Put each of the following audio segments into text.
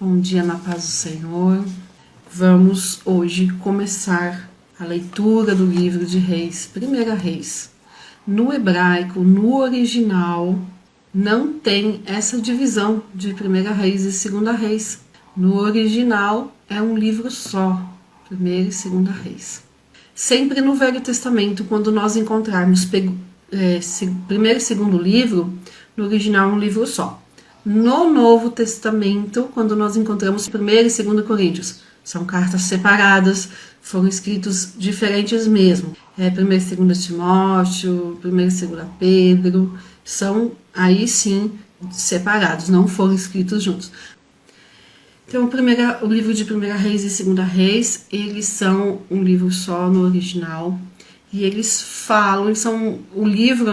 Bom dia na paz do Senhor. Vamos hoje começar a leitura do livro de Reis, Primeira Reis. No hebraico, no original, não tem essa divisão de Primeira Reis e Segunda Reis. No original é um livro só, Primeira e Segunda Reis. Sempre no Velho Testamento, quando nós encontrarmos primeiro e segundo livro, no original é um livro só. No Novo Testamento, quando nós encontramos 1 e 2 Coríntios, são cartas separadas, foram escritos diferentes mesmo. 1 e 2 Timóteo, 1 e 2 Pedro, são aí sim separados, não foram escritos juntos. Então, o livro de 1 Reis e 2 Reis, eles são um livro só no original, e eles falam, o livro,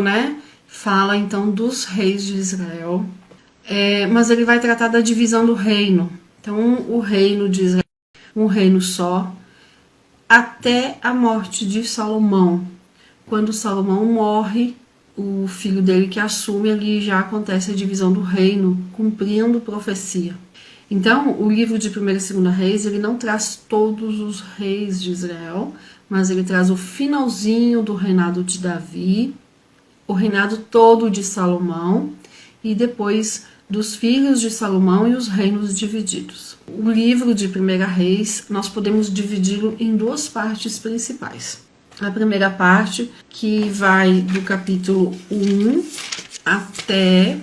fala então dos reis de Israel, mas ele vai tratar da divisão do reino. Então, o reino de Israel, um reino só, até a morte de Salomão. Quando Salomão morre, o filho dele que assume, ali já acontece a divisão do reino, cumprindo profecia. Então, o livro de 1 e 2 Reis, ele não traz todos os reis de Israel, mas ele traz o finalzinho do reinado de Davi, o reinado todo de Salomão, e depois dos filhos de Salomão e os reinos divididos. O livro de 1 Reis, nós podemos dividi-lo em duas partes principais. A primeira parte, que vai do capítulo 1 até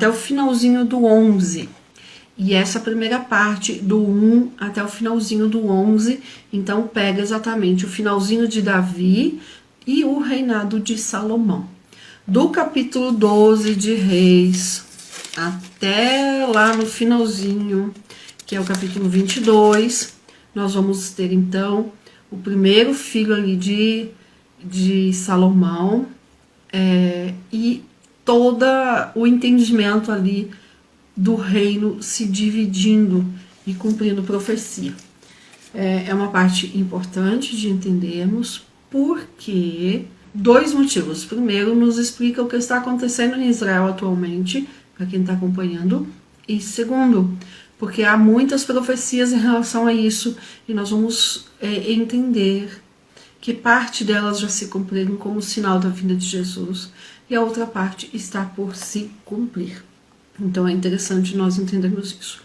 o finalzinho do 11. E essa primeira parte, do 1 até o finalzinho do 11, então pega exatamente o finalzinho de Davi e o reinado de Salomão. Do capítulo 12 de Reis até lá no finalzinho, que é o capítulo 22, nós vamos ter então o primeiro filho ali de Salomão, e todo o entendimento ali do reino se dividindo e cumprindo profecia. É uma parte importante de entendermos, porque dois motivos. Primeiro, nos explica o que está acontecendo em Israel atualmente, para quem está acompanhando. E segundo, porque há muitas profecias em relação a isso, e nós vamos entender que parte delas já se cumpriram como sinal da vinda de Jesus, e a outra parte está por se cumprir. Então é interessante nós entendermos isso.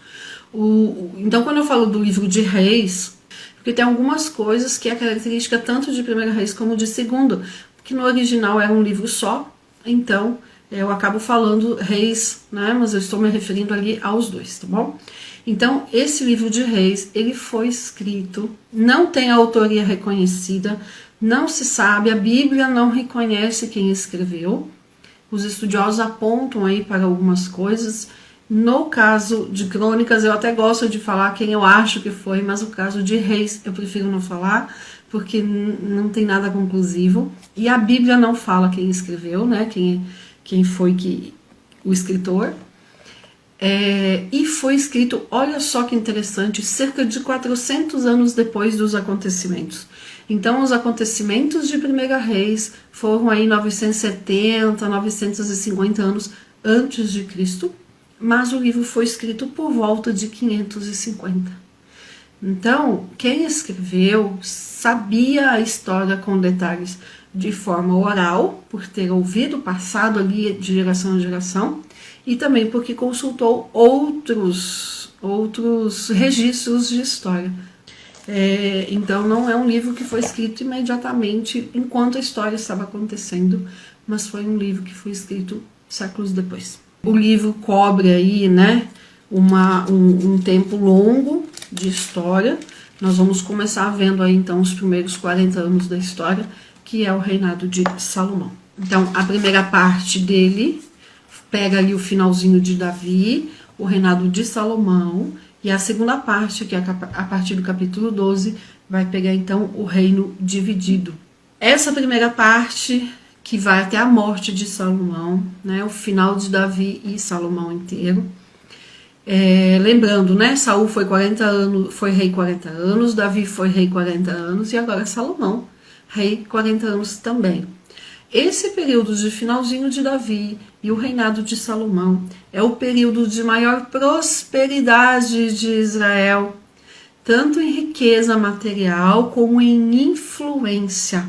Então, quando eu falo do livro de Reis, porque tem algumas coisas que é característica tanto de 1 Reis como de 2, que no original é um livro só, então eu acabo falando Reis, mas eu estou me referindo ali aos dois, tá bom? Então, esse livro de Reis, ele foi escrito, não tem autoria reconhecida, não se sabe, a Bíblia não reconhece quem escreveu. Os estudiosos apontam aí para algumas coisas. No caso de Crônicas, eu até gosto de falar quem eu acho que foi, mas o caso de Reis eu prefiro não falar, porque não tem nada conclusivo. E a Bíblia não fala quem escreveu, quem foi o escritor. E foi escrito, olha só que interessante, cerca de 400 anos depois dos acontecimentos. Então, os acontecimentos de 1 Reis foram aí 970, 950 anos antes de Cristo, mas o livro foi escrito por volta de 550. Então, quem escreveu sabia a história com detalhes de forma oral, por ter ouvido, passado ali de geração em geração, e também porque consultou outros registros de história. Então, não é um livro que foi escrito imediatamente enquanto a história estava acontecendo, mas foi um livro que foi escrito séculos depois. O livro cobre aí, um tempo longo de história. Nós vamos começar vendo aí, então, os primeiros 40 anos da história, que é o reinado de Salomão. Então, a primeira parte dele pega ali o finalzinho de Davi, o reinado de Salomão, e a segunda parte, que é a partir do capítulo 12, vai pegar então o reino dividido. Essa primeira parte, que vai até a morte de Salomão, o final de Davi e Salomão inteiro. Lembrando, Saul foi rei 40 anos, Davi foi rei 40 anos, e agora Salomão, rei 40 anos também. Esse período de finalzinho de Davi e o reinado de Salomão é o período de maior prosperidade de Israel, tanto em riqueza material como em influência.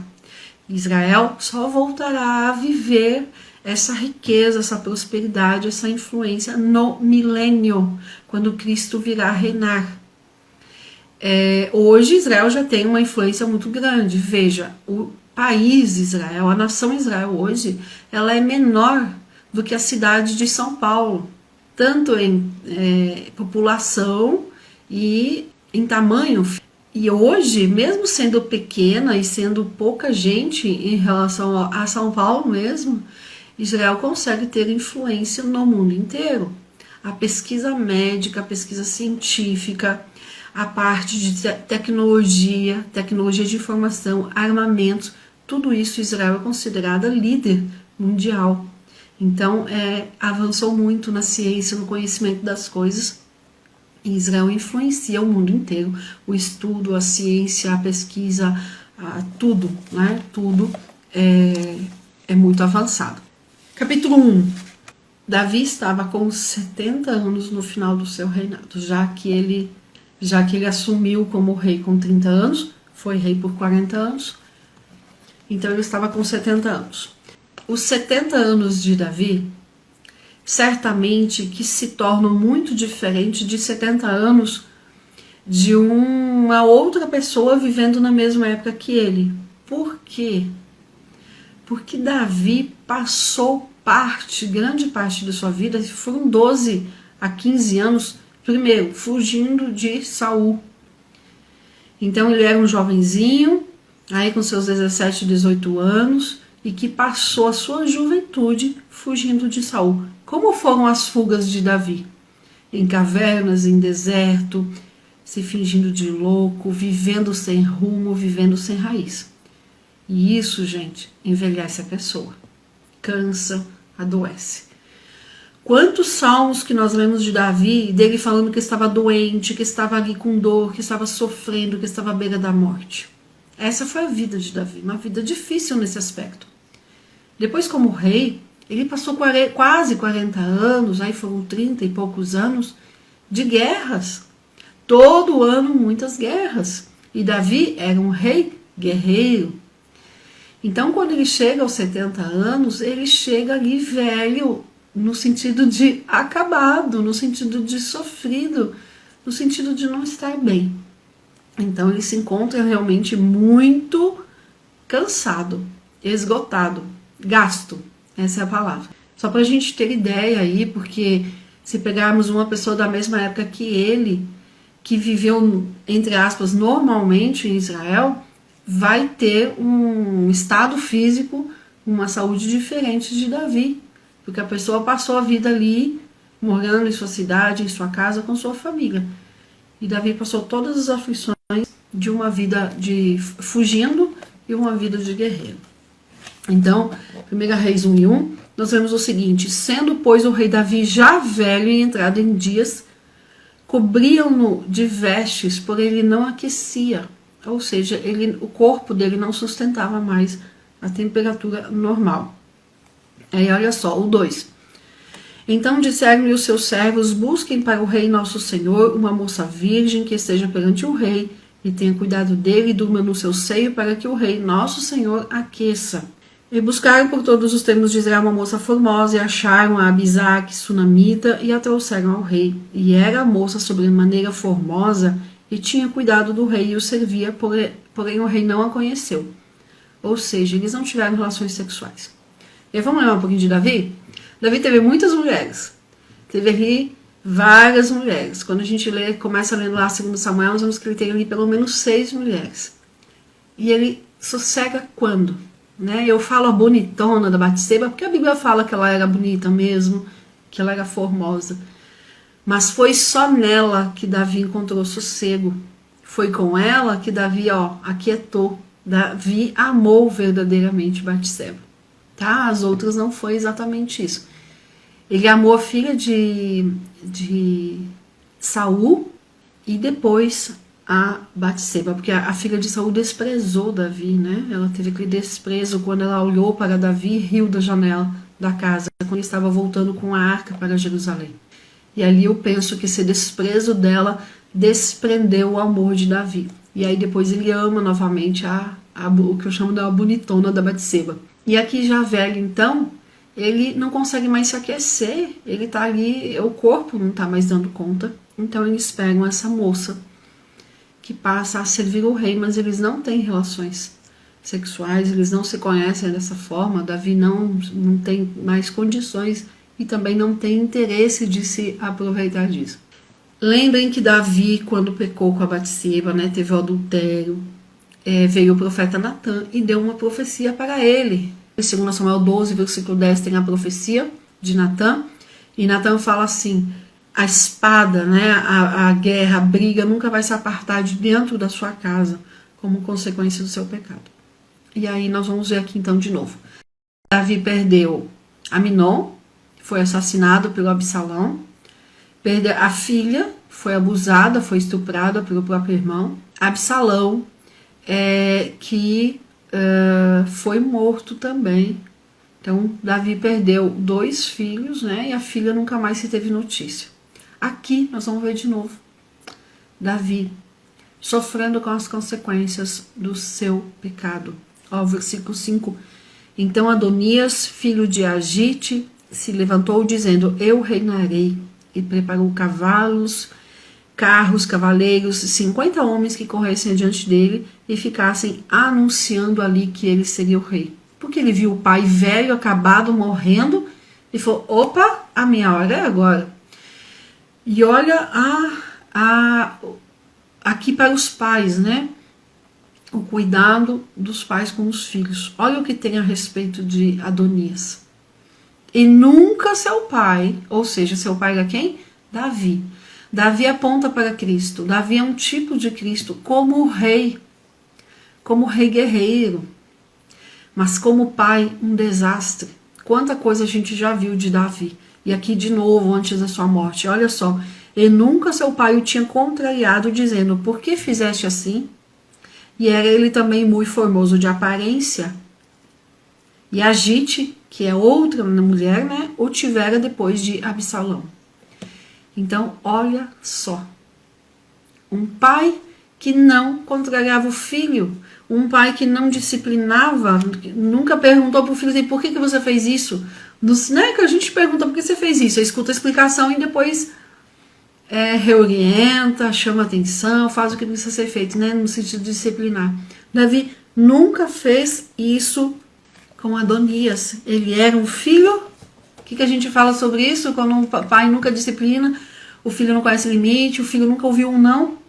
Israel só voltará a viver essa riqueza, essa prosperidade, essa influência no milênio, quando Cristo virá reinar. Hoje Israel já tem uma influência muito grande. Veja, o país Israel, a nação Israel hoje, ela é menor do que a cidade de São Paulo, tanto em população e em tamanho. E hoje, mesmo sendo pequena e sendo pouca gente em relação a São Paulo mesmo, Israel consegue ter influência no mundo inteiro. A pesquisa médica, a pesquisa científica, a parte de tecnologia de informação, armamentos, tudo isso Israel é considerada líder mundial. Então, avançou muito na ciência, no conhecimento das coisas. E Israel influencia o mundo inteiro. O estudo, a ciência, a pesquisa, tudo, né? Tudo é muito avançado. Capítulo 1. Davi estava com 70 anos no final do seu reinado, já que ele assumiu como rei com 30 anos, foi rei por 40 anos, então ele estava com 70 anos. Os 70 anos de Davi, certamente que se tornam muito diferentes de 70 anos de uma outra pessoa vivendo na mesma época que ele. Por quê? Porque Davi passou grande parte da sua vida, foram 12 a 15 anos, primeiro, fugindo de Saul. Então ele era um jovenzinho, aí com seus 17, 18 anos, e que passou a sua juventude fugindo de Saul. Como foram as fugas de Davi? Em cavernas, em deserto, se fingindo de louco, vivendo sem rumo, vivendo sem raiz. E isso, gente, envelhece a pessoa, cansa, adoece. Quantos salmos que nós lemos de Davi, dele falando que estava doente, que estava ali com dor, que estava sofrendo, que estava à beira da morte. Essa foi a vida de Davi, uma vida difícil nesse aspecto. Depois, como rei, ele passou quase 40 anos, aí foram 30 e poucos anos, de guerras. Todo ano, muitas guerras. E Davi era um rei guerreiro. Então, quando ele chega aos 70 anos, ele chega ali velho, no sentido de acabado, no sentido de sofrido, no sentido de não estar bem. Então ele se encontra realmente muito cansado, esgotado, gasto, essa é a palavra. Só para a gente ter ideia aí, porque se pegarmos uma pessoa da mesma época que ele, que viveu, entre aspas, normalmente em Israel, vai ter um estado físico, uma saúde diferente de Davi. Porque a pessoa passou a vida ali, morando em sua cidade, em sua casa, com sua família. E Davi passou todas as aflições de uma vida de fugindo e uma vida de guerreiro. Então, 1 Reis 1:1, nós vemos o seguinte: sendo, pois, o rei Davi já velho e entrado em dias, cobriam-no de vestes, porém ele não aquecia. Ou seja, o corpo dele não sustentava mais a temperatura normal. Aí olha só, o 2. Então disseram-lhe os seus servos: busquem para o rei nosso senhor uma moça virgem que esteja perante o rei e tenha cuidado dele e durma no seu seio, para que o rei nosso senhor aqueça. E buscaram por todos os termos de Israel uma moça formosa, e acharam a Abisaque, sunamita, e a trouxeram ao rei. E era a moça sobremaneira formosa, e tinha cuidado do rei e o servia, porém o rei não a conheceu. Ou seja, eles não tiveram relações sexuais. E vamos lembrar um pouquinho de Davi? Davi teve muitas mulheres. Teve ali várias mulheres. Quando a gente começa lendo lá 2 Samuel, nós vemos que ele tem ali pelo menos 6 mulheres. E ele sossega quando? Né? Eu falo a bonitona da Batseba, porque a Bíblia fala que ela era bonita mesmo, que ela era formosa. Mas foi só nela que Davi encontrou sossego. Foi com ela que Davi aquietou. Davi amou verdadeiramente Batseba. Tá? As outras não foi exatamente isso. Ele amou a filha de Saul e depois a Batseba, porque a filha de Saul desprezou Davi, né? Ela teve aquele desprezo quando ela olhou para Davi e riu da janela da casa, quando ele estava voltando com a arca para Jerusalém. E ali eu penso que esse desprezo dela desprendeu o amor de Davi. E aí depois ele ama novamente o que eu chamo da bonitona da Batseba. E aqui já velho, então, ele não consegue mais se aquecer, ele tá ali, o corpo não tá mais dando conta. Então eles pegam essa moça que passa a servir o rei, mas eles não têm relações sexuais, eles não se conhecem dessa forma. Davi não tem mais condições e também não tem interesse de se aproveitar disso. Lembrem que Davi, quando pecou com a Batseba, né, teve o adultério, veio o profeta Natan e deu uma profecia para ele. Em 2 Samuel 12, versículo 10, tem a profecia de Natan, e Natan fala assim: a espada, né, a guerra, a briga nunca vai se apartar de dentro da sua casa como consequência do seu pecado. E aí nós vamos ver aqui então de novo. Davi perdeu Aminon, foi assassinado pelo Absalão. Perdeu a filha, foi abusada, foi estuprada pelo próprio irmão. Absalão, que foi morto também. Então Davi perdeu 2 filhos, né, e a filha nunca mais se teve notícia. Aqui nós vamos ver de novo Davi sofrendo com as consequências do seu pecado. Ó, versículo 5. Então Adonias, filho de Agite, se levantou dizendo: eu reinarei, e preparou cavalos, carros, cavaleiros, 50 homens que corressem adiante dele e ficassem anunciando ali que ele seria o rei. Porque ele viu o pai velho, acabado, morrendo, e falou: opa, a minha hora é agora. E olha aqui para os pais, né? O cuidado dos pais com os filhos. Olha o que tem a respeito de Adonias. E nunca seu pai, ou seja, seu pai era quem? Davi. Davi aponta para Cristo. Davi é um tipo de Cristo, como rei guerreiro. Mas como pai, um desastre. Quanta coisa a gente já viu de Davi. E aqui de novo, antes da sua morte, olha só. E nunca seu pai o tinha contrariado, dizendo: por que fizeste assim? E era ele também muito formoso de aparência. E Agite, que é outra mulher, né, o tivera depois de Absalão. Então, olha só. Um pai que não contrariava o filho. Um pai que não disciplinava, nunca perguntou para o filho assim: por que você fez isso? Né, que a gente pergunta por que você fez isso, escuta a explicação e depois reorienta, chama atenção, faz o que precisa ser feito, né, no sentido de disciplinar. Davi nunca fez isso com Adonias. Ele era um filho. O que a gente fala sobre isso? Quando um pai nunca disciplina, o filho não conhece limite, o filho nunca ouviu um não.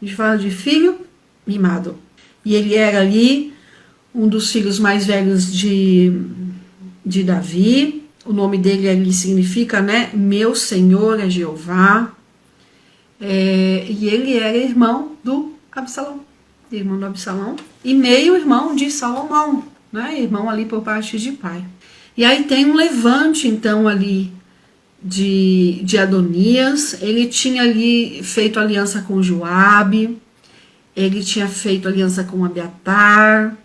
A gente fala de filho mimado. E ele era ali um dos filhos mais velhos de Davi. O nome dele ali significa, né, meu Senhor é Jeová. E ele era irmão do Absalão. Irmão do Absalão. E meio-irmão de Salomão, né, irmão ali por parte de pai. E aí tem um levante, então, ali de Adonias. Ele tinha ali feito aliança com Joabe, ele tinha feito aliança com Abiatar,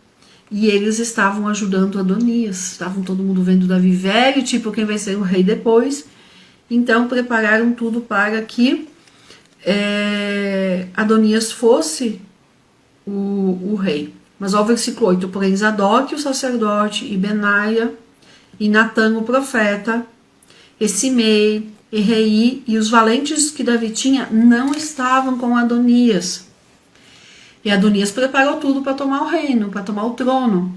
e eles estavam ajudando Adonias. Estavam todo mundo vendo Davi velho, tipo quem vai ser o rei depois. Então prepararam tudo para que Adonias fosse o rei. Mas ao versículo 8, porém Zadok, o sacerdote, e Benaia, e Natan, o profeta, e Simei, e Rei, e os valentes que Davi tinha, não estavam com Adonias. E Adonias preparou tudo para tomar o reino, para tomar o trono.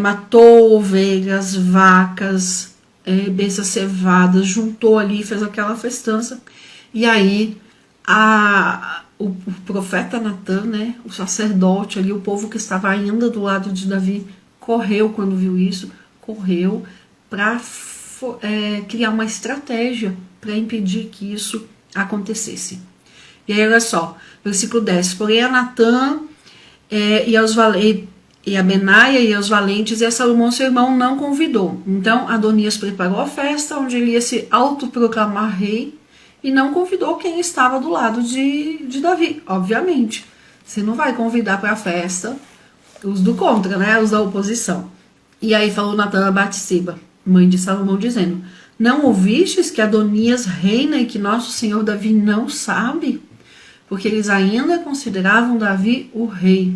Matou ovelhas, vacas, bestas cevadas, juntou ali, fez aquela festança. E aí o profeta Natan, né, o sacerdote ali, o povo que estava ainda do lado de Davi, correu quando viu isso, correu para criar uma estratégia para impedir que isso acontecesse. E aí olha só, versículo 10, porém a Natan e a Benaia e aos valentes e a Salomão seu irmão não convidou. Então Adonias preparou a festa onde ele ia se autoproclamar rei, e não convidou quem estava do lado de Davi, obviamente. Você não vai convidar para a festa os do contra, né? Os da oposição. E aí falou Natã a Batseba, mãe de Salomão, dizendo: não ouvistes que Adonias reina e que nosso senhor Davi não sabe? Porque eles ainda consideravam Davi o rei.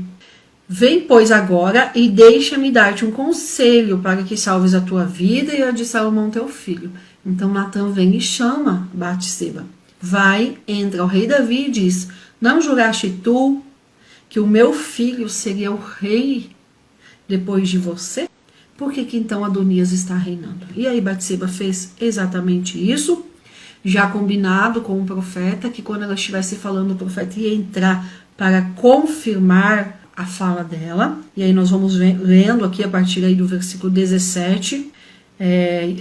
Vem, pois, agora e deixa-me dar-te um conselho para que salves a tua vida e a de Salomão teu filho. Então Natã vem e chama Batseba. Vai, entra ao rei Davi e diz: não juraste tu que o meu filho seria o rei depois de você? Por que então Adonias está reinando? E aí Batseba fez exatamente isso, já combinado com o profeta, que quando ela estivesse falando, o profeta ia entrar para confirmar a fala dela. E aí nós vamos lendo aqui a partir aí do versículo 17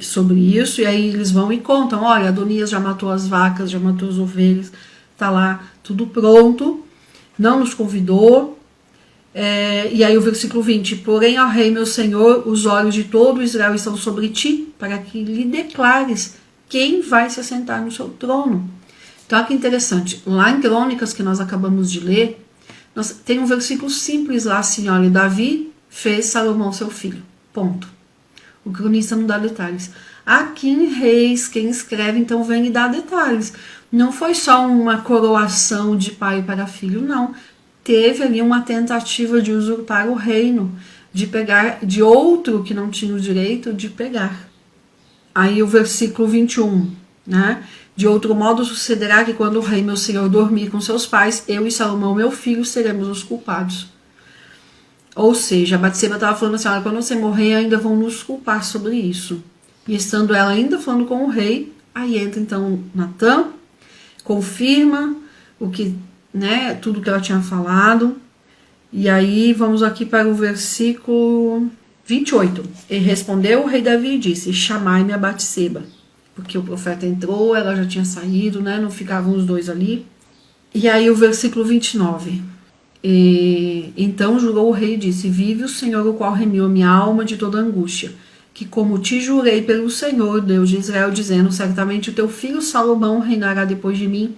sobre isso. E aí eles vão e contam: olha, Adonias já matou as vacas, já matou as ovelhas, tá lá tudo pronto, não nos convidou. E aí o versículo 20: porém, ó rei meu senhor, os olhos de todo Israel estão sobre ti, para que lhe declares quem vai se assentar no seu trono. Então, olha que interessante, lá em Crônicas, que nós acabamos de ler, tem um versículo simples lá assim: olha, Davi fez Salomão seu filho, ponto. O cronista não dá detalhes. Aqui em Reis, quem escreve então vem e dá detalhes. Não foi só uma coroação de pai para filho, não. Teve ali uma tentativa de usurpar o reino, de pegar de outro que não tinha o direito de pegar. Aí o versículo 21, né? De outro modo sucederá que quando o rei meu senhor dormir com seus pais, eu e Salomão meu filho seremos os culpados. Ou seja, a Batseba estava falando assim: olha, quando você morrer ainda vão nos culpar sobre isso. E estando ela ainda falando com o rei, aí entra então Natã, confirma o que, né, tudo que ela tinha falado. E aí vamos aqui para o versículo 28. E respondeu o rei Davi e disse: chamai-me a Batseba. Porque o profeta entrou, ela já tinha saído, né, não ficavam os dois ali. E aí o versículo 29. Então jurou o rei e disse: vive o Senhor, o qual remiu a minha alma de toda angústia, que como te jurei pelo Senhor, Deus de Israel, dizendo: certamente o teu filho Salomão reinará depois de mim,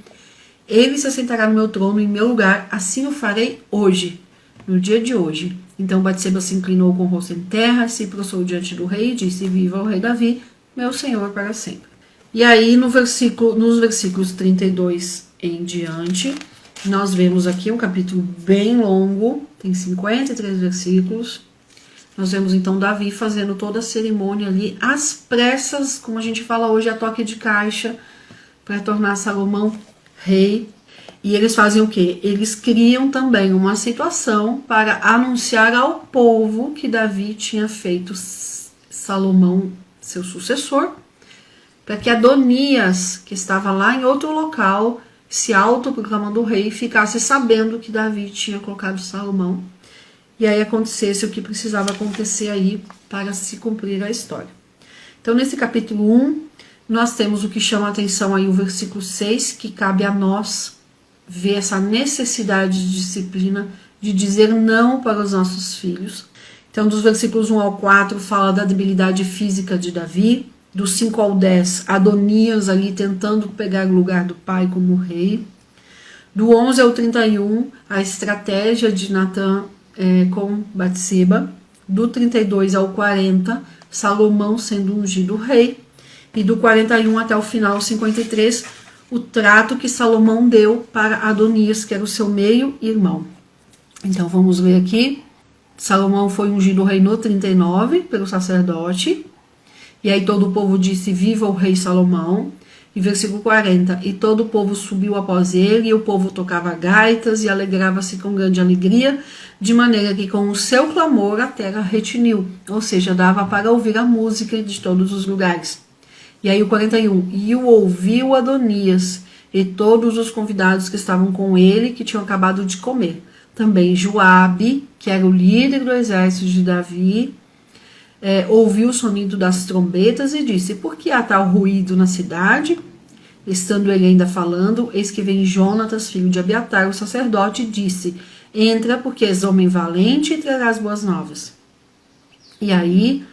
ele se assentará no meu trono em meu lugar, assim o farei hoje, no dia de hoje. Então Batseba se inclinou com o rosto em terra, se prostrou diante do rei e disse: viva o rei Davi, meu senhor, para sempre. E aí nos versículos 32 em diante, nós vemos aqui um capítulo bem longo, tem 53 versículos. Nós vemos então Davi fazendo toda a cerimônia ali, às pressas, como a gente fala hoje, a toque de caixa, para tornar Salomão rei. E eles fazem o quê? Eles criam também uma situação para anunciar ao povo que Davi tinha feito Salomão seu sucessor, para que Adonias, que estava lá em outro local, se autoproclamando rei, ficasse sabendo que Davi tinha colocado Salomão, e aí acontecesse o que precisava acontecer aí para se cumprir a história. Então, nesse capítulo 1, nós temos o que chama a atenção aí o versículo 6, que cabe a nós ver essa necessidade de disciplina, de dizer não para os nossos filhos. Então, dos versículos 1 ao 4, fala da debilidade física de Davi. Do 5 ao 10, Adonias ali tentando pegar o lugar do pai como rei. Do 11 ao 31, a estratégia de Natã com Batseba. Do 32 ao 40, Salomão sendo ungido rei. E do 41 até o final, 53, o trato que Salomão deu para Adonias, que era o seu meio-irmão. Então vamos ver aqui. Salomão foi ungido rei no 39 pelo sacerdote. E aí todo o povo disse: viva o rei Salomão. E versículo 40, e todo o povo subiu após ele, e o povo tocava gaitas e alegrava-se com grande alegria, de maneira que com o seu clamor a terra retiniu, ou seja, dava para ouvir a música de todos os lugares. E aí o 41, e o ouviu Adonias e todos os convidados que estavam com ele, que tinham acabado de comer. Também Joabe, que era o líder do exército de Davi, ouviu o sonido das trombetas e disse: por que há tal ruído na cidade? Estando ele ainda falando, eis que vem Jonatas, filho de Abiatar, o sacerdote, e disse: entra, porque és homem valente e trarás boas novas. E aí,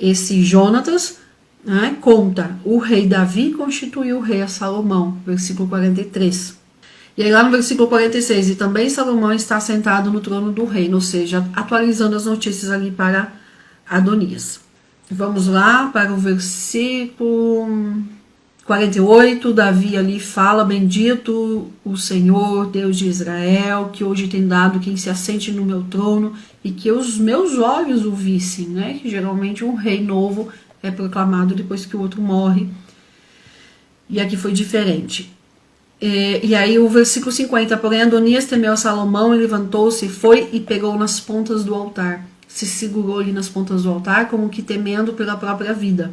esse Jonatas né, conta, o rei Davi constituiu o rei a Salomão, versículo 43. E aí lá no versículo 46, e também Salomão está sentado no trono do reino, ou seja, atualizando as notícias ali para Adonias. Vamos lá para o versículo 48, Davi ali fala: bendito o Senhor, Deus de Israel, que hoje tem dado quem se assente no meu trono e que os meus olhos o vissem, né? Que geralmente um rei novo é proclamado depois que o outro morre. E aqui foi diferente. E aí o versículo 50, porém Adonias temeu a Salomão e levantou-se, foi e pegou nas pontas do altar. Se segurou ali nas pontas do altar, como que temendo pela própria vida.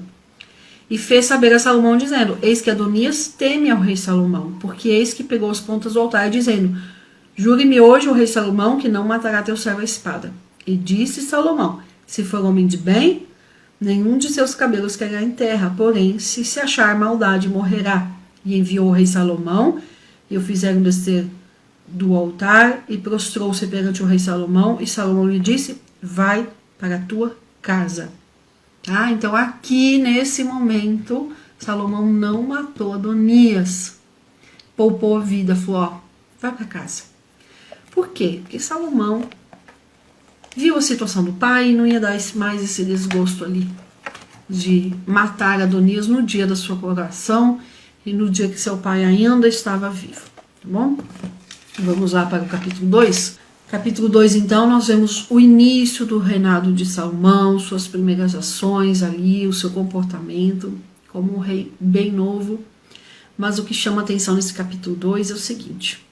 E fez saber a Salomão, dizendo: eis que Adonias teme ao rei Salomão, porque eis que pegou as pontas do altar, dizendo: jure-me hoje o rei Salomão que não matará teu servo a espada. E disse Salomão: se for homem de bem, nenhum de seus cabelos cairá em terra, porém, se achar maldade, morrerá. E enviou o rei Salomão, e o fizeram descer do altar, e prostrou-se perante o rei Salomão, e Salomão lhe disse: vai para a tua casa. Tá? Então aqui, nesse momento, Salomão não matou Adonias, poupou a vida, falou: ó, vai para casa. Por quê? Porque Salomão viu a situação do pai e não ia dar mais esse desgosto ali de matar Adonias no dia da sua coroação e no dia que seu pai ainda estava vivo, tá bom? Vamos lá para o capítulo 2. Capítulo 2, então, nós vemos o início do reinado de Salomão, suas primeiras ações ali, o seu comportamento como um rei bem novo. Mas o que chama atenção nesse capítulo 2 é o seguinte: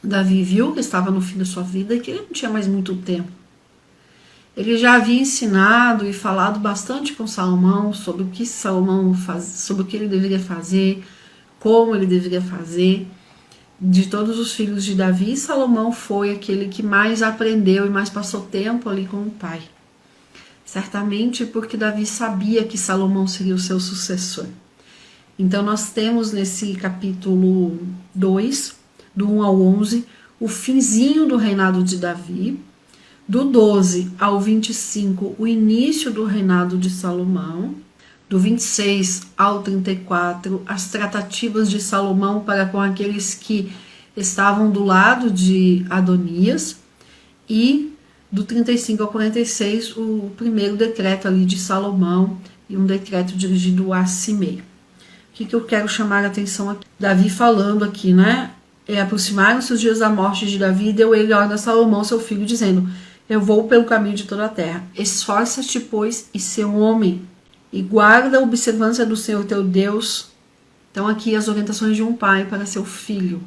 Davi viu que estava no fim da sua vida e que ele não tinha mais muito tempo. Ele já havia ensinado e falado bastante com Salomão sobre o que Salomão faz, sobre o que ele deveria fazer, como ele deveria fazer. De todos os filhos de Davi, Salomão foi aquele que mais aprendeu e mais passou tempo ali com o pai. Certamente porque Davi sabia que Salomão seria o seu sucessor. Então nós temos nesse capítulo 2, do 1 ao 11, o finzinho do reinado de Davi. Do 12 ao 25, o início do reinado de Salomão. Do 26 ao 34, as tratativas de Salomão para com aqueles que estavam do lado de Adonias. E do 35 ao 46, o primeiro decreto ali de Salomão, e um decreto dirigido a Simei. O que eu quero chamar a atenção aqui? Davi falando aqui, né? Aproximaram-se os dias da morte de Davi, e deu ele ordem a Salomão, seu filho, dizendo: eu vou pelo caminho de toda a terra. Esforça-te, pois, e ser um homem, e guarda a observância do Senhor teu Deus. Então aqui as orientações de um pai para seu filho.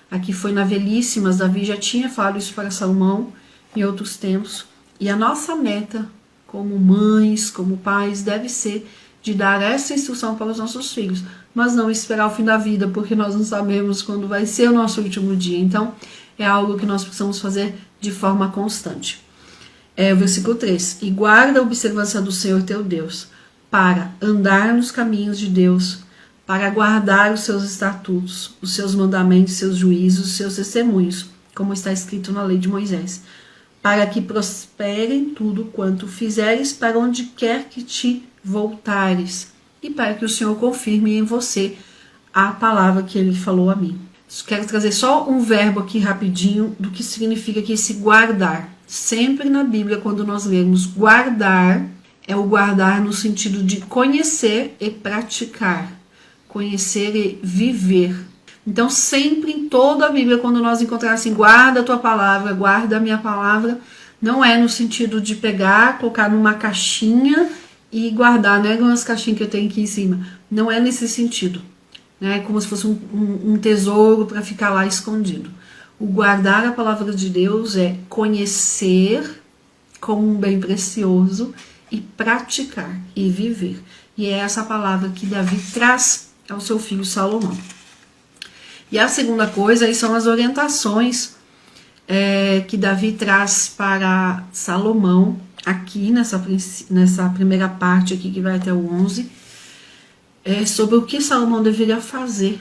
Aqui foi na velhice, mas Davi já tinha falado isso para Salomão em outros tempos. E a nossa meta, como mães, como pais, deve ser de dar essa instrução para os nossos filhos, mas não esperar o fim da vida, porque nós não sabemos quando vai ser o nosso último dia. Então é algo que nós precisamos fazer de forma constante. O versículo 3. E guarda a observância do Senhor teu Deus, para andar nos caminhos de Deus, para guardar os seus estatutos, os seus mandamentos, seus juízos, os seus testemunhos, como está escrito na lei de Moisés, para que prospere em tudo quanto fizeres, para onde quer que te voltares, e para que o Senhor confirme em você a palavra que ele falou a mim. Quero trazer só um verbo aqui rapidinho do que significa aqui esse guardar. Sempre na Bíblia, quando nós lemos guardar, é o guardar no sentido de conhecer e praticar, conhecer e viver. Então, sempre em toda a Bíblia, quando nós encontrarmos assim, guarda a tua palavra, guarda a minha palavra, não é no sentido de pegar, colocar numa caixinha e guardar, né? Umas caixinhas que eu tenho aqui em cima. Não é nesse sentido, né? Como se fosse um tesouro para ficar lá escondido. O guardar a palavra de Deus é conhecer como um bem precioso e praticar e viver. E é essa palavra que Davi traz ao seu filho Salomão. E a segunda coisa aí são as orientações que Davi traz para Salomão, aqui nessa primeira parte aqui que vai até o 11, sobre o que Salomão deveria fazer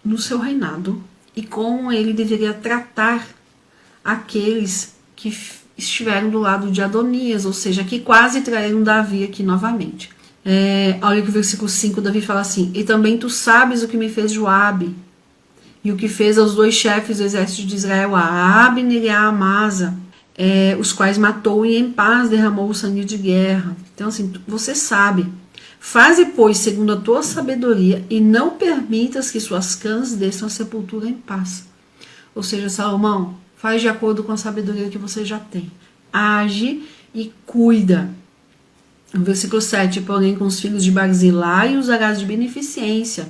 no seu reinado e como ele deveria tratar aqueles que estiveram do lado de Adonias, ou seja, que quase traíram Davi aqui novamente. Olha que o versículo 5, Davi fala assim: e também tu sabes o que me fez Joabe, e o que fez aos 2 chefes do exército de Israel, a Abner e a Amasa, os quais matou e em paz derramou o sangue de guerra. Então assim, você sabe. Faze, pois, segundo a tua sabedoria, e não permitas que suas cãs desçam a sepultura em paz. Ou seja, Salomão, faz de acordo com a sabedoria que você já tem. Age e cuida. No versículo 7, porém, com os filhos de Barzilai usarás de beneficência,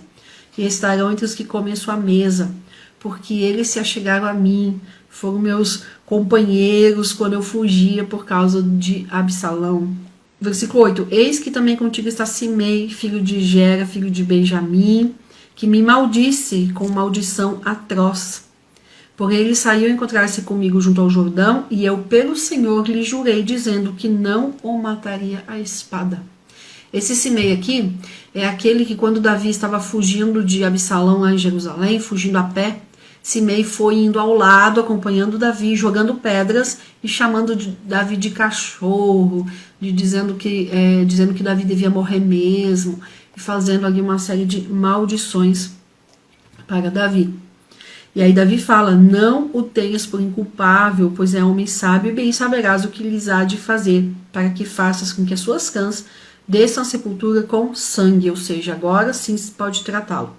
e estarão entre os que comem a sua mesa, porque eles se achegaram a mim, foram meus companheiros quando eu fugia por causa de Absalão. Versículo 8, eis que também contigo está Simei, filho de Gera, filho de Benjamim, que me maldisse com maldição atroz. Porém ele saiu encontrar-se comigo junto ao Jordão, e eu pelo Senhor lhe jurei, dizendo que não o mataria à espada. Esse Simei aqui é aquele que quando Davi estava fugindo de Absalão lá em Jerusalém, fugindo a pé, Simei foi indo ao lado, acompanhando Davi, jogando pedras e chamando Davi de cachorro, dizendo que Davi devia morrer mesmo, e fazendo ali uma série de maldições para Davi. E aí Davi fala: não o tenhas por inculpável, pois é homem sábio, e bem saberás o que lhes há de fazer, para que faças com que as suas cãs desçam a sepultura com sangue, ou seja, agora sim se pode tratá-lo.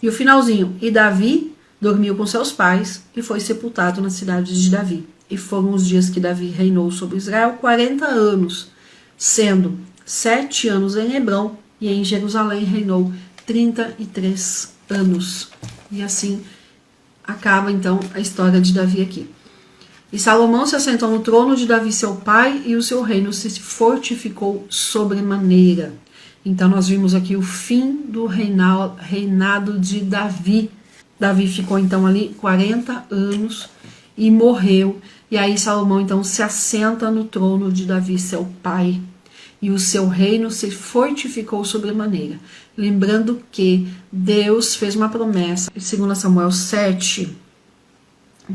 E o finalzinho, e Davi dormiu com seus pais e foi sepultado na cidade de Davi. E foram os dias que Davi reinou sobre Israel 40 anos, sendo 7 anos em Hebrom, e em Jerusalém reinou 33 anos. E assim acaba então a história de Davi aqui. E Salomão se assentou no trono de Davi seu pai, e o seu reino se fortificou sobremaneira. Então nós vimos aqui o fim do reinado de Davi. Davi ficou então ali 40 anos e morreu. E aí Salomão então se assenta no trono de Davi seu pai, e o seu reino se fortificou sobremaneira. Lembrando que Deus fez uma promessa, em 2 Samuel 7,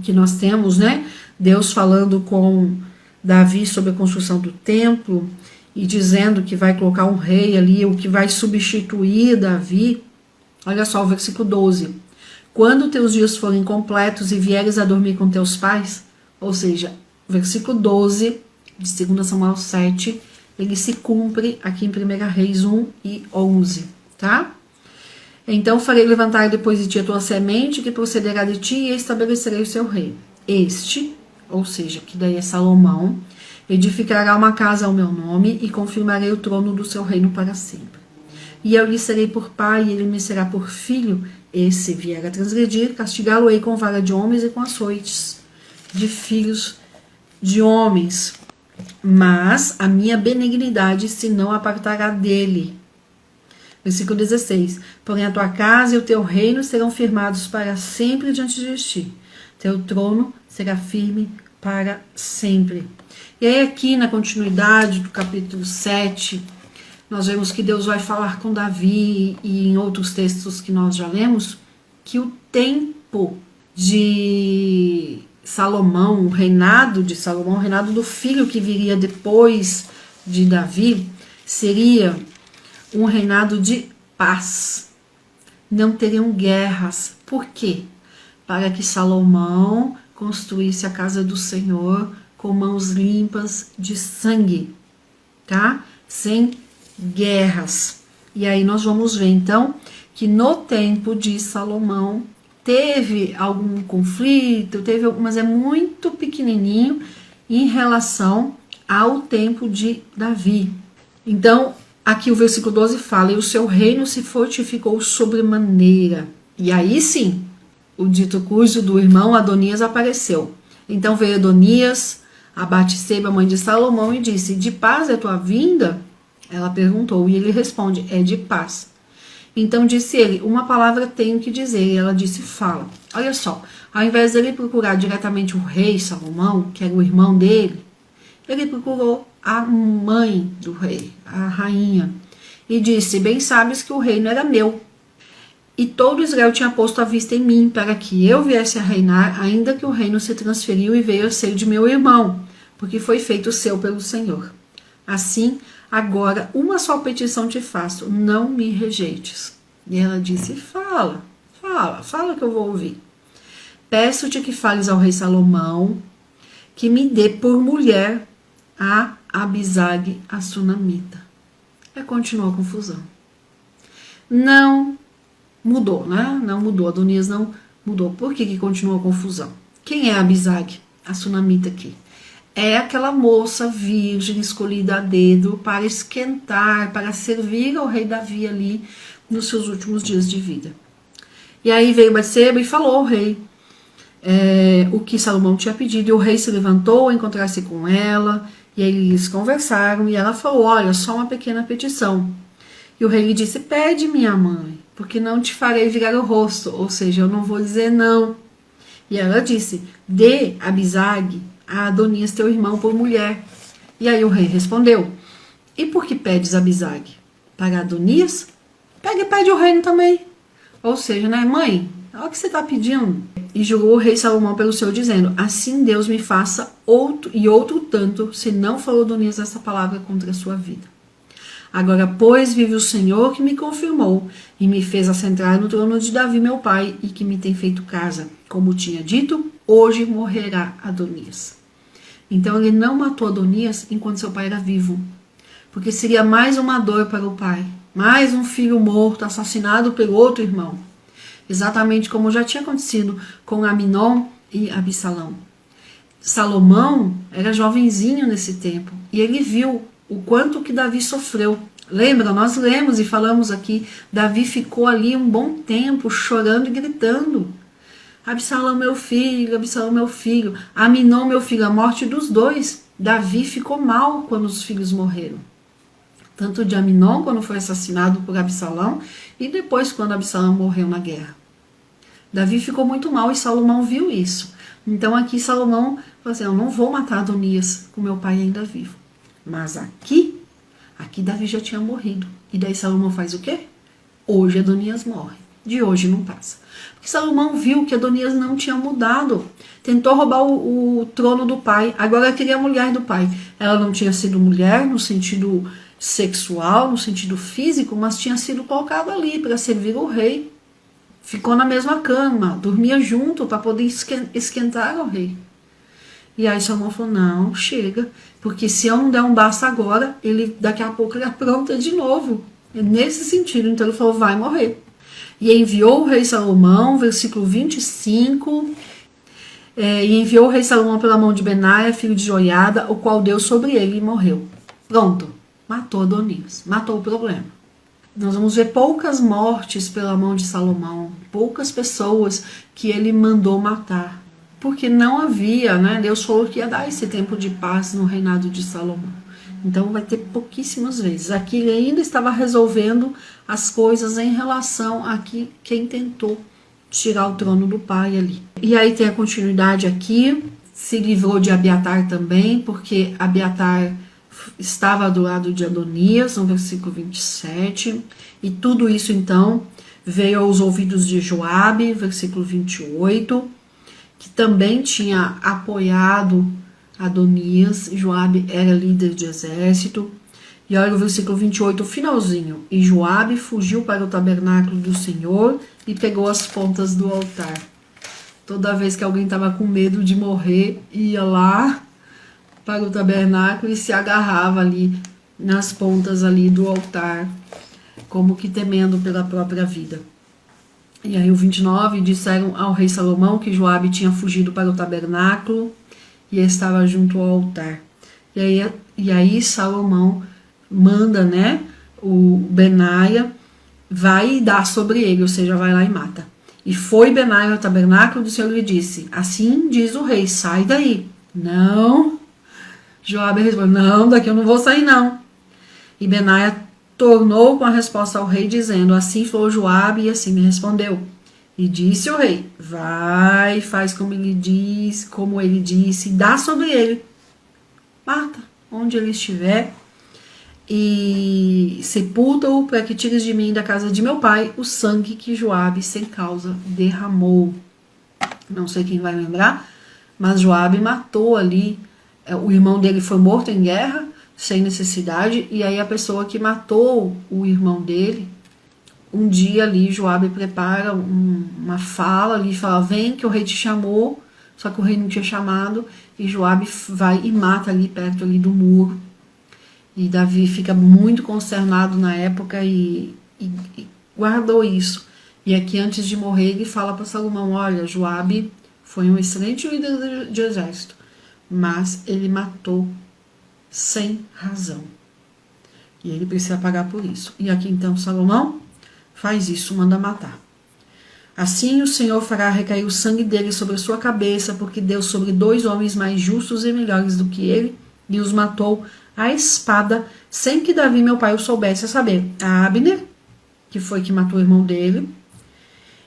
que nós temos, né? Deus falando com Davi sobre a construção do templo e dizendo que vai colocar um rei ali, o que vai substituir Davi. Olha só o versículo 12. Quando teus dias forem completos e vieres a dormir com teus pais, ou seja, versículo 12 de 2 Samuel 7, ele se cumpre aqui em 1 Reis 1 e 11, tá? Então farei levantar depois de ti a tua semente, que procederá de ti, e estabelecerei o seu reino. Este, ou seja, que daí é Salomão, edificará uma casa ao meu nome, e confirmarei o trono do seu reino para sempre. E eu lhe serei por pai, e ele me será por filho, e se vier a transgredir, castigá-lo-ei com vara de homens e com açoites de filhos de homens. Mas a minha benignidade se não apartará dele. Versículo 16. Porém a tua casa e o teu reino serão firmados para sempre diante de ti. Teu trono será firme para sempre. E aí aqui na continuidade do capítulo 7, nós vemos que Deus vai falar com Davi, e em outros textos que nós já lemos, que o tempo de Salomão, o reinado de Salomão, o reinado do filho que viria depois de Davi, seria um reinado de paz. Não teriam guerras. Por quê? Para que Salomão construísse a casa do Senhor com mãos limpas de sangue, tá? Sem guerras. E aí nós vamos ver então que no tempo de Salomão teve algum conflito, mas é muito pequenininho em relação ao tempo de Davi. Então aqui o versículo 12 fala: e o seu reino se fortificou sobremaneira. E aí sim, o dito cujo do irmão Adonias apareceu. Então veio Adonias a Batseba, mãe de Salomão, e disse: de paz é tua vinda? Ela perguntou, e ele responde: é de paz. Então disse ele: uma palavra tenho que dizer. E ela disse: fala. Olha só, ao invés dele procurar diretamente o rei Salomão, que era o irmão dele, ele procurou a mãe do rei, a rainha, e disse: bem sabes que o reino era meu, e todo Israel tinha posto a vista em mim, para que eu viesse a reinar, ainda que o reino se transferiu e veio a ser de meu irmão, porque foi feito seu pelo Senhor. Assim, Agora, uma só petição te faço, não me rejeites. E ela disse, fala que eu vou ouvir. Peço-te que fales ao rei Salomão que me dê por mulher a Abisag, a sunamita. Aí continua a confusão. Não mudou, né? Não mudou, Adonias não mudou. Por que continua a confusão? Quem é a Abisag, a sunamita aqui? É aquela moça virgem escolhida a dedo para esquentar, para servir ao rei Davi ali nos seus últimos dias de vida. E aí veio Batseba e falou ao rei o que Salomão tinha pedido, e o rei se levantou a encontrar-se com ela, e aí eles conversaram, e ela falou, olha, só uma pequena petição. E o rei lhe disse, pede, minha mãe, porque não te farei virar o rosto, ou seja, eu não vou dizer não. E ela disse, dê Abisag a Adonias, teu irmão, por mulher. E aí o rei respondeu, e por que pedes Abisag? Para Adonias? Pega e pede o reino também. Ou seja, né, mãe, olha o que você está pedindo. E jurou o rei Salomão pelo Senhor, dizendo, assim Deus me faça outro tanto, se não falou Adonias essa palavra contra a sua vida. Agora, pois, vive o Senhor que me confirmou e me fez assentar no trono de Davi, meu pai, e que me tem feito casa. Como tinha dito, hoje morrerá Adonias. Então ele não matou Adonias enquanto seu pai era vivo, porque seria mais uma dor para o pai, mais um filho morto, assassinado pelo outro irmão. Exatamente como já tinha acontecido com Aminon e Absalão. Salomão era jovenzinho nesse tempo e ele viu o quanto que Davi sofreu. Lembra, nós lemos e falamos aqui, Davi ficou ali um bom tempo chorando e gritando. Absalão meu filho, Aminon meu filho, a morte dos dois. Davi ficou mal quando os filhos morreram. Tanto de Aminon, quando foi assassinado por Absalão, e depois quando Absalão morreu na guerra. Davi ficou muito mal e Salomão viu isso. Então aqui Salomão falou assim, eu não vou matar Adonias com meu pai ainda vivo. Mas aqui Davi já tinha morrido. E daí Salomão faz o quê? Hoje Adonias morre. De hoje não passa. Porque Salomão viu que Adonias não tinha mudado. Tentou roubar o trono do pai. Agora queria a mulher do pai. Ela não tinha sido mulher no sentido sexual, no sentido físico, mas tinha sido colocada ali para servir o rei. Ficou na mesma cama, dormia junto para poder esquentar o rei. E aí Salomão falou, não, chega, porque se eu não der um basta agora, daqui a pouco ele apronta de novo. É nesse sentido, então ele falou, vai morrer. E enviou o rei Salomão, versículo 25, e enviou o rei Salomão pela mão de Benaia, filho de Joiada, o qual deu sobre ele e morreu. Pronto, matou Adonias, matou o problema. Nós vamos ver poucas mortes pela mão de Salomão, poucas pessoas que ele mandou matar, porque não havia, né? Deus falou que ia dar esse tempo de paz no reinado de Salomão. Então vai ter pouquíssimas vezes. Aqui ele ainda estava resolvendo as coisas em relação a quem tentou tirar o trono do pai ali. E aí tem a continuidade aqui, se livrou de Abiatar também, porque Abiatar estava do lado de Adonias, no versículo 27, e tudo isso então veio aos ouvidos de Joabe, versículo 28, que também tinha apoiado Adonias. Joabe era líder de exército. E olha o versículo 28, o finalzinho. E Joabe fugiu para o tabernáculo do Senhor e pegou as pontas do altar. Toda vez que alguém estava com medo de morrer, ia lá para o tabernáculo e se agarrava ali nas pontas ali do altar, como que temendo pela própria vida. E aí o 29, disseram ao rei Salomão que Joabe tinha fugido para o tabernáculo e estava junto ao altar. E aí Salomão manda, né, o Benaia, vai e dá sobre ele, ou seja, vai lá e mata. E foi Benaia ao tabernáculo do Senhor e lhe disse, assim diz o rei, sai daí. Não. Joabe respondeu, não, daqui eu não vou sair não. E Benaia tornou com a resposta ao rei, dizendo, assim falou Joabe e assim me respondeu. E disse o rei, vai, faz como ele disse, dá sobre ele. Mata, onde ele estiver, e sepulta-o para que tires de mim da casa de meu pai o sangue que Joabe sem causa derramou. Não sei quem vai lembrar, mas Joabe matou ali, o irmão dele foi morto em guerra, sem necessidade. E aí a pessoa que matou o irmão dele, um dia ali Joabe prepara uma fala ali, fala, vem que o rei te chamou, só que o rei não tinha chamado, e Joabe vai e mata ali perto ali do muro. E Davi fica muito consternado na época e guardou isso. E aqui antes de morrer ele fala para Salomão, olha, Joabe foi um excelente líder de exército, mas ele matou sem razão. E ele precisa pagar por isso. E aqui então Salomão faz isso, manda matar. Assim o Senhor fará recair o sangue dele sobre a sua cabeça, porque deu sobre 2 homens mais justos e melhores do que ele, e os matou à espada, sem que Davi, meu pai, o soubesse, a saber, a Abner, que foi que matou o irmão dele,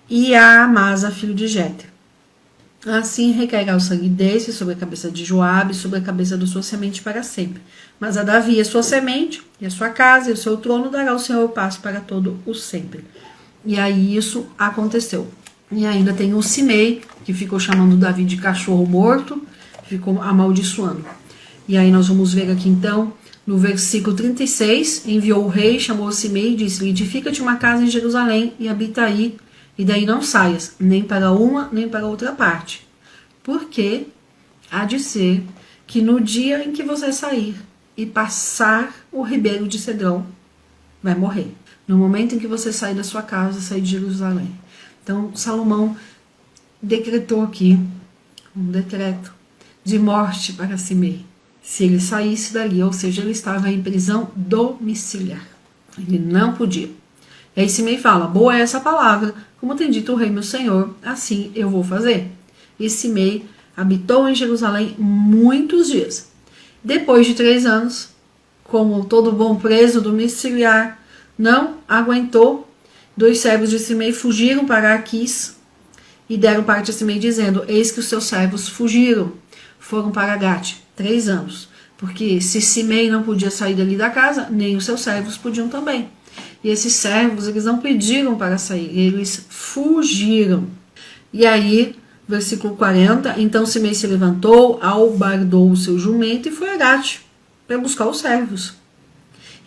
e a Amasa, filho de Jéter. Assim recairá o sangue desse sobre a cabeça de Joabe, sobre a cabeça da sua semente para sempre. Mas a Davi, a sua semente, e a sua casa, e o seu trono dará o Senhor paz para todo o sempre. E aí isso aconteceu. E ainda tem o Simei, que ficou chamando Davi de cachorro morto, ficou amaldiçoando. E aí nós vamos ver aqui então, no versículo 36, enviou o rei, chamou Simei e disse-lhe, edifica-te uma casa em Jerusalém e habita aí, e daí não saias, nem para uma, nem para outra parte. Porque há de ser que no dia em que você sair e passar o ribeiro de Cedrão, vai morrer. No momento em que você sair da sua casa, sair de Jerusalém. Então, Salomão decretou aqui um decreto de morte para Simei. Se ele saísse dali, ou seja, ele estava em prisão domiciliar. Ele não podia. E aí Simei fala, boa é essa palavra, como tem dito o rei meu senhor, assim eu vou fazer. E Simei habitou em Jerusalém muitos dias. Depois de 3 anos, como todo bom preso domiciliar, não aguentou, 2 servos de Simei fugiram para Aquis e deram parte a Simei dizendo, eis que os seus servos fugiram, foram para Gate, 3 anos. Porque se Simei não podia sair dali da casa, nem os seus servos podiam também. E esses servos, eles não pediram para sair, eles fugiram. E aí, versículo 40, então Simei se levantou, albardou o seu jumento e foi a Gate para buscar os servos.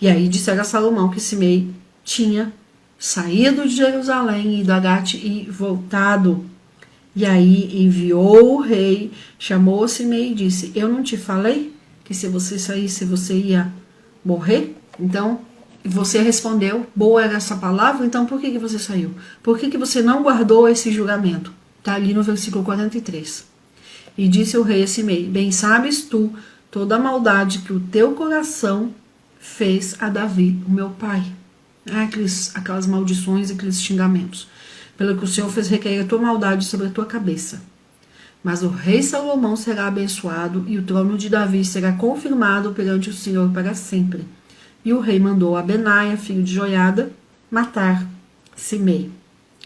E aí disseram a Salomão que Simei tinha saído de Jerusalém e da Gate e voltado. E aí enviou o rei, chamou Simei e disse, eu não te falei que se você saísse você ia morrer? Então, você respondeu, boa era essa palavra, então por que você saiu? Por que você não guardou esse juramento? Está ali no versículo 43. E disse o rei a Simei, bem sabes tu toda a maldade que o teu coração fez a Davi, o meu pai. Aquelas maldições, aqueles xingamentos. Pelo que o Senhor fez recair a tua maldade sobre a tua cabeça. Mas o rei Salomão será abençoado e o trono de Davi será confirmado perante o Senhor para sempre. E o rei mandou a Benaia, filho de Joiada, matar Simei.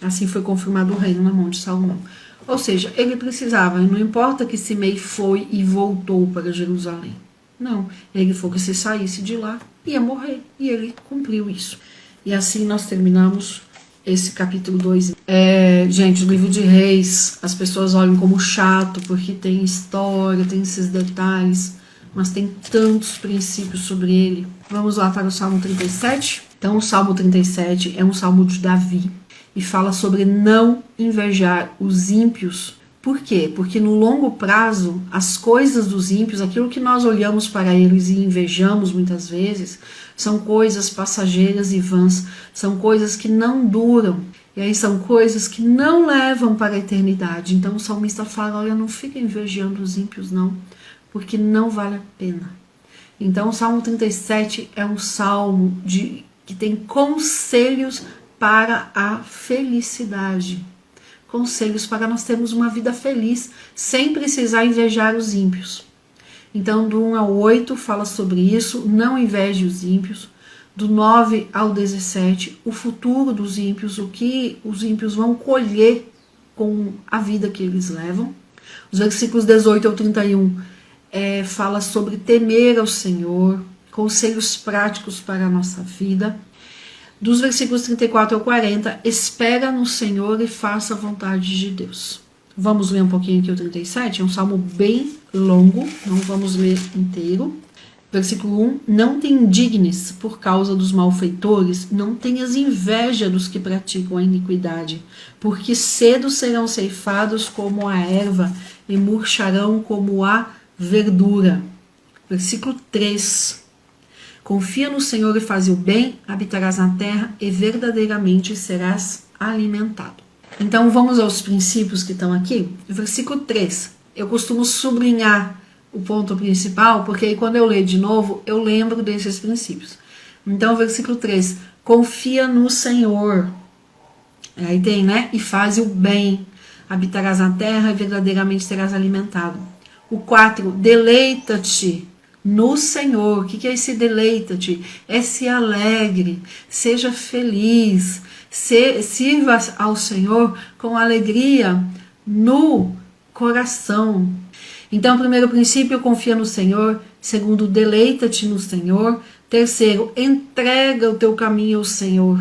Assim foi confirmado o reino na mão de Salomão. Ou seja, ele precisava, não importa que Simei foi e voltou para Jerusalém. Não, ele foi que se saísse de lá, ia morrer. E ele cumpriu isso. E assim nós terminamos esse capítulo 2. Gente, o livro de Reis, as pessoas olham como chato, porque tem história, tem esses detalhes, mas tem tantos princípios sobre ele. Vamos lá para o Salmo 37. Então, o Salmo 37 é um salmo de Davi e fala sobre não invejar os ímpios. Por quê? Porque no longo prazo, as coisas dos ímpios, aquilo que nós olhamos para eles e invejamos muitas vezes, são coisas passageiras e vãs, são coisas que não duram, e aí são coisas que não levam para a eternidade. Então o salmista fala, olha, não fica invejando os ímpios não, porque não vale a pena. Então o Salmo 37 é um salmo que tem conselhos para a felicidade. Conselhos para nós termos uma vida feliz, sem precisar invejar os ímpios. Então, do 1 ao 8 fala sobre isso, não inveje os ímpios. Do 9 ao 17, o futuro dos ímpios, o que os ímpios vão colher com a vida que eles levam. Os versículos 18 ao 31 fala sobre temer ao Senhor, conselhos práticos para a nossa vida. Dos versículos 34 ao 40, espera no Senhor e faça a vontade de Deus. Vamos ler um pouquinho aqui o 37, é um salmo bem longo, não vamos ler inteiro. Versículo 1, não te indignes por causa dos malfeitores, não tenhas inveja dos que praticam a iniquidade, porque cedo serão ceifados como a erva e murcharão como a verdura. Versículo 3, confia no Senhor e faz o bem, habitarás na terra e verdadeiramente serás alimentado. Então vamos aos princípios que estão aqui. Versículo 3, eu costumo sublinhar o ponto principal, porque aí quando eu ler de novo, eu lembro desses princípios. Então, versículo 3, confia no Senhor. Aí tem, né? E faz o bem, habitarás na terra e verdadeiramente serás alimentado. O 4, deleita-te no Senhor. O que é esse deleita-te? É se alegre, seja feliz, sirva ao Senhor com alegria no coração. Então, primeiro princípio, confia no Senhor. Segundo, deleita-te no Senhor. Terceiro, entrega o teu caminho ao Senhor.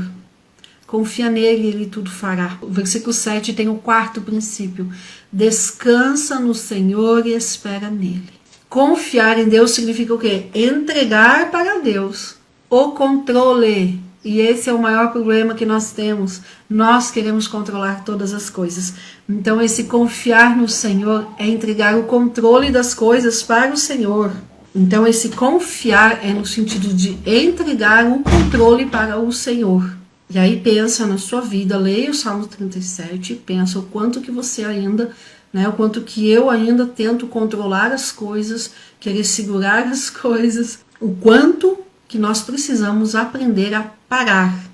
Confia nele e ele tudo fará. O versículo 7 tem o quarto princípio. Descansa no Senhor e espera nele. Confiar em Deus significa o quê? Entregar para Deus o controle. E esse é o maior problema que nós temos. Nós queremos controlar todas as coisas. Então, esse confiar no Senhor é entregar o controle das coisas para o Senhor. Então, esse confiar é no sentido de entregar o controle para o Senhor. E aí pensa na sua vida, leia o Salmo 37, pensa o quanto que você ainda, o quanto que eu ainda tento controlar as coisas, querer segurar as coisas, o quanto que nós precisamos aprender a parar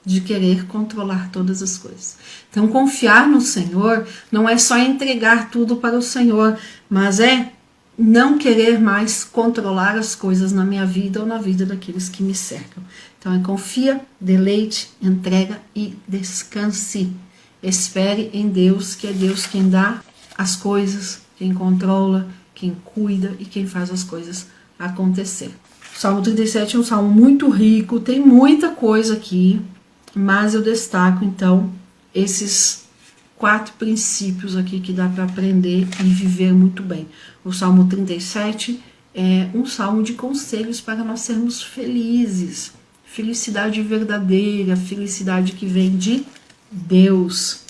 de querer controlar todas as coisas. Então, confiar no Senhor não é só entregar tudo para o Senhor, mas é não querer mais controlar as coisas na minha vida ou na vida daqueles que me cercam. Então, é confia, deleite, entrega e descanse. Espere em Deus, que é Deus quem dá as coisas, quem controla, quem cuida e quem faz as coisas acontecer. O Salmo 37 é um salmo muito rico, tem muita coisa aqui, mas eu destaco então esses 4 princípios aqui que dá para aprender e viver muito bem. O Salmo 37 é um salmo de conselhos para nós sermos felizes, felicidade verdadeira, felicidade que vem de Deus.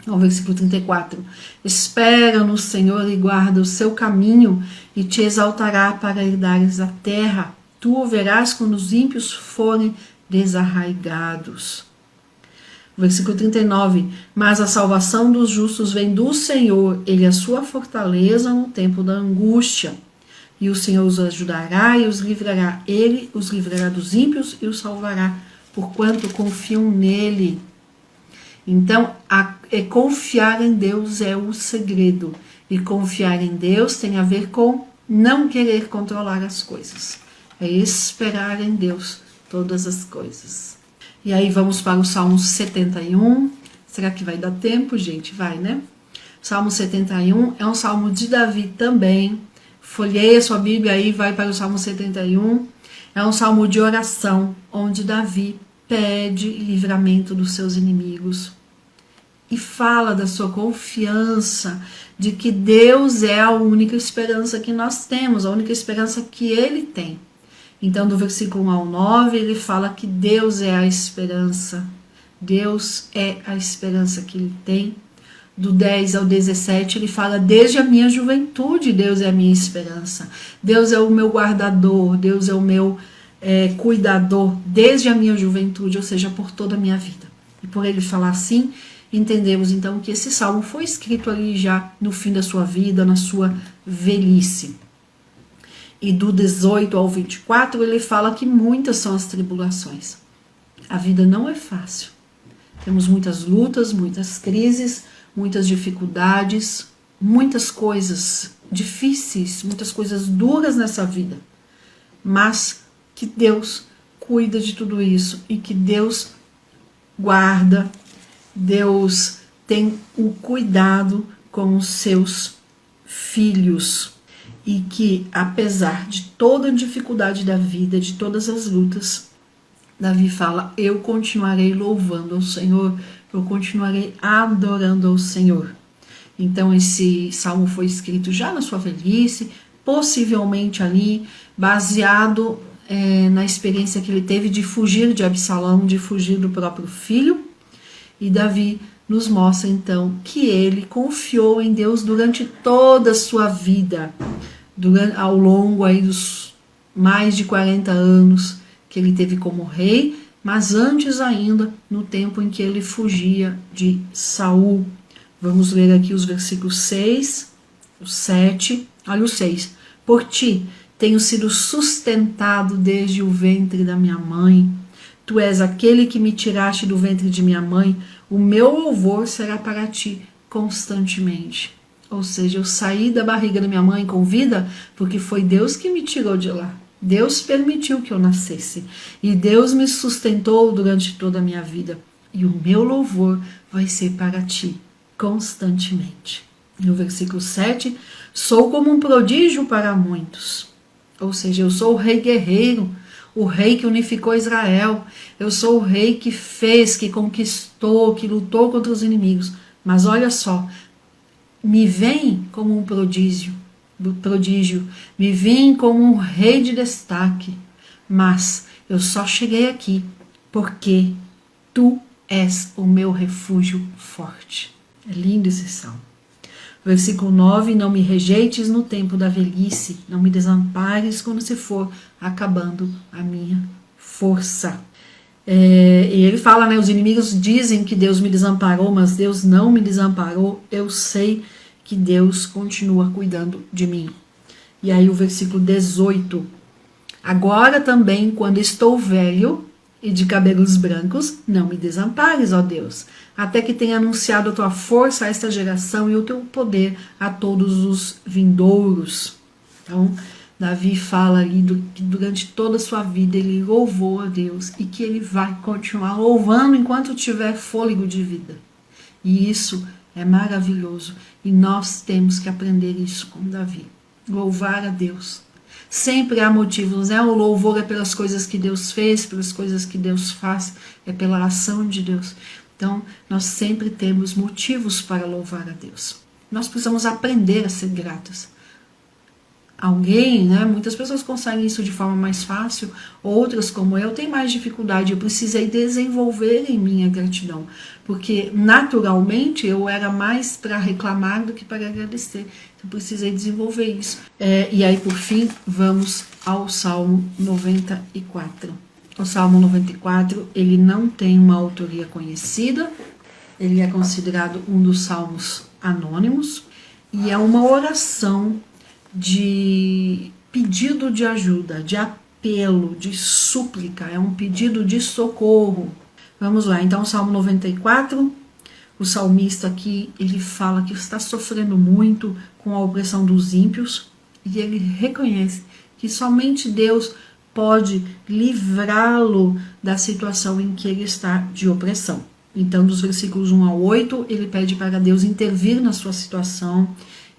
O versículo 34, espera no Senhor e guarda o seu caminho e te exaltará para herdares a terra. Tu o verás quando os ímpios forem desarraigados. Versículo 39, mas a salvação dos justos vem do Senhor, ele é a sua fortaleza no tempo da angústia. E o Senhor os ajudará e os livrará. Ele os livrará dos ímpios e os salvará, porquanto confiam nele. Então, confiar em Deus é o segredo. E confiar em Deus tem a ver com não querer controlar as coisas. É esperar em Deus todas as coisas. E aí vamos para o Salmo 71. Será que vai dar tempo, gente? Vai, né? Salmo 71 é um salmo de Davi também. Folheia sua Bíblia aí, vai para o Salmo 71. É um salmo de oração, onde Davi pede livramento dos seus inimigos e fala da sua confiança de que Deus é a única esperança que nós temos, a única esperança que ele tem. Então, do versículo 1 ao 9, ele fala que Deus é a esperança. Deus é a esperança que ele tem. Do 10 ao 17, ele fala, desde a minha juventude, Deus é a minha esperança. Deus é o meu guardador, Deus é o meu cuidador, desde a minha juventude, ou seja, por toda a minha vida. E por ele falar assim, entendemos então que esse salmo foi escrito ali já no fim da sua vida, na sua velhice. E do 18 ao 24, ele fala que muitas são as tribulações. A vida não é fácil. Temos muitas lutas, muitas crises, muitas dificuldades, muitas coisas difíceis, muitas coisas duras nessa vida. Mas que Deus cuida de tudo isso e que Deus guarda, Deus tem o cuidado com os seus filhos. E que, apesar de toda a dificuldade da vida, de todas as lutas, Davi fala, eu continuarei louvando ao Senhor, eu continuarei adorando ao Senhor. Então esse salmo foi escrito já na sua velhice, possivelmente ali baseado na experiência que ele teve de fugir de Absalão, de fugir do próprio filho. E Davi nos mostra então que ele confiou em Deus durante toda a sua vida, ao longo aí dos mais de 40 anos que ele teve como rei, mas antes ainda, no tempo em que ele fugia de Saul. Vamos ler aqui os versículos 6, o 7, olha o 6. Por ti tenho sido sustentado desde o ventre da minha mãe. Tu és aquele que me tiraste do ventre de minha mãe. O meu louvor será para ti constantemente. Ou seja, eu saí da barriga da minha mãe com vida porque foi Deus que me tirou de lá. Deus permitiu que eu nascesse. E Deus me sustentou durante toda a minha vida. E o meu louvor vai ser para ti constantemente. No versículo 7, sou como um prodígio para muitos. Ou seja, eu sou o rei guerreiro, o rei que unificou Israel. Eu sou o rei que fez, que conquistou, que lutou contra os inimigos. Mas olha só, me vem como um prodígio, me vem como um rei de destaque. Mas eu só cheguei aqui porque tu és o meu refúgio forte. É lindo esse salmo. Versículo 9, não me rejeites no tempo da velhice, não me desampares quando se for acabando a minha força. E ele fala, né, os inimigos dizem que Deus me desamparou, mas Deus não me desamparou, eu sei que Deus continua cuidando de mim. E aí o versículo 18, agora também quando estou velho e de cabelos brancos, não me desampares, ó Deus, até que tenha anunciado a tua força a esta geração e o teu poder a todos os vindouros. Então, Davi fala ali que durante toda a sua vida ele louvou a Deus e que ele vai continuar louvando enquanto tiver fôlego de vida. E isso é maravilhoso e nós temos que aprender isso com Davi. Louvar a Deus. Sempre há motivos, né? O louvor é pelas coisas que Deus fez, pelas coisas que Deus faz, é pela ação de Deus. Então, nós sempre temos motivos para louvar a Deus. Nós precisamos aprender a ser gratos. Alguém, né? Muitas pessoas conseguem isso de forma mais fácil, outras, como eu, têm mais dificuldade. Eu precisei desenvolver em mim a gratidão, porque naturalmente eu era mais para reclamar do que para agradecer. Então, precisei desenvolver isso. E aí, por fim, vamos ao Salmo 94. O Salmo 94, ele não tem uma autoria conhecida, ele é considerado um dos salmos anônimos, e é uma oração de pedido de ajuda, de apelo, de súplica, é um pedido de socorro. Vamos lá, então, Salmo 94, o salmista aqui, ele fala que está sofrendo muito com a opressão dos ímpios, e ele reconhece que somente Deus pode livrá-lo da situação em que ele está de opressão. Então, dos versículos 1 ao 8, ele pede para Deus intervir na sua situação,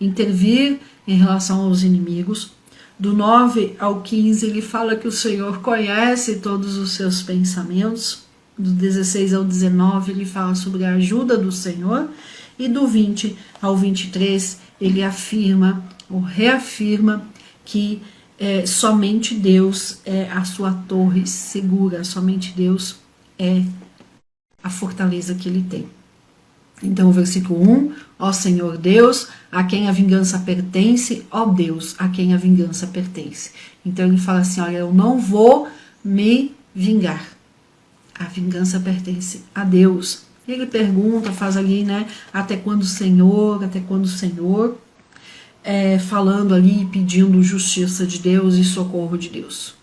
intervir em relação aos inimigos. Do 9 ao 15, ele fala que o Senhor conhece todos os seus pensamentos. Do 16 ao 19, ele fala sobre a ajuda do Senhor. E do 20 ao 23, ele afirma ou reafirma que somente Deus é a sua torre segura, somente Deus é a fortaleza que ele tem. Então, o versículo 1, ó Senhor Deus, a quem a vingança pertence, ó Deus, a quem a vingança pertence. Então, ele fala assim, olha, eu não vou me vingar. A vingança pertence a Deus. E ele pergunta, faz ali, né, até quando o Senhor, falando ali, pedindo justiça de Deus e socorro de Deus.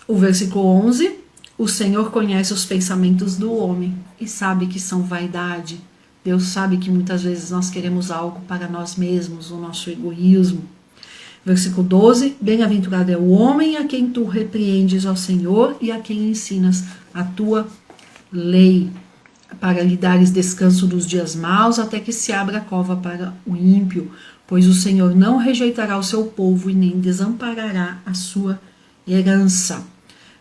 O versículo 11, o Senhor conhece os pensamentos do homem e sabe que são vaidade. Deus sabe que muitas vezes nós queremos algo para nós mesmos, o nosso egoísmo. Versículo 12, bem-aventurado é o homem a quem tu repreendes, ó Senhor, e a quem ensinas a tua lei, para lhe dares descanso dos dias maus, até que se abra a cova para o ímpio, pois o Senhor não rejeitará o seu povo e nem desamparará a sua herança.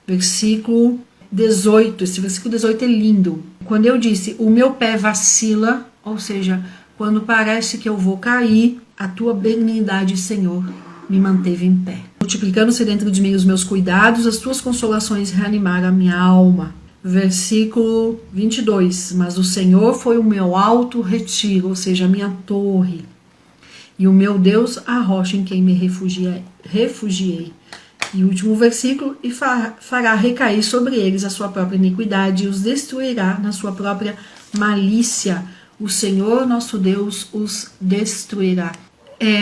Versículo 18, esse versículo 18 é lindo. Quando eu disse, o meu pé vacila, ou seja, quando parece que eu vou cair, a tua benignidade, Senhor, me manteve em pé. Multiplicando-se dentro de mim os meus cuidados, as tuas consolações reanimaram a minha alma. Versículo 22. Mas o Senhor foi o meu alto retiro, ou seja, a minha torre, e o meu Deus, a rocha em quem me refugiei. E o último versículo, e fará recair sobre eles a sua própria iniquidade e os destruirá na sua própria malícia. O Senhor, nosso Deus, os destruirá.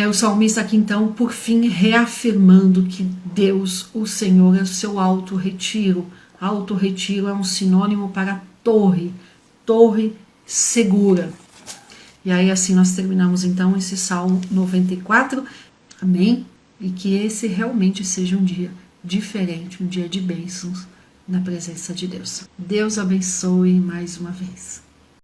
O salmista aqui então, por fim, reafirmando que Deus, o Senhor, é o seu alto retiro. Alto retiro é um sinônimo para torre, torre segura. E aí assim nós terminamos então esse Salmo 94. Amém? E que esse realmente seja um dia diferente, um dia de bênçãos na presença de Deus. Deus abençoe mais uma vez.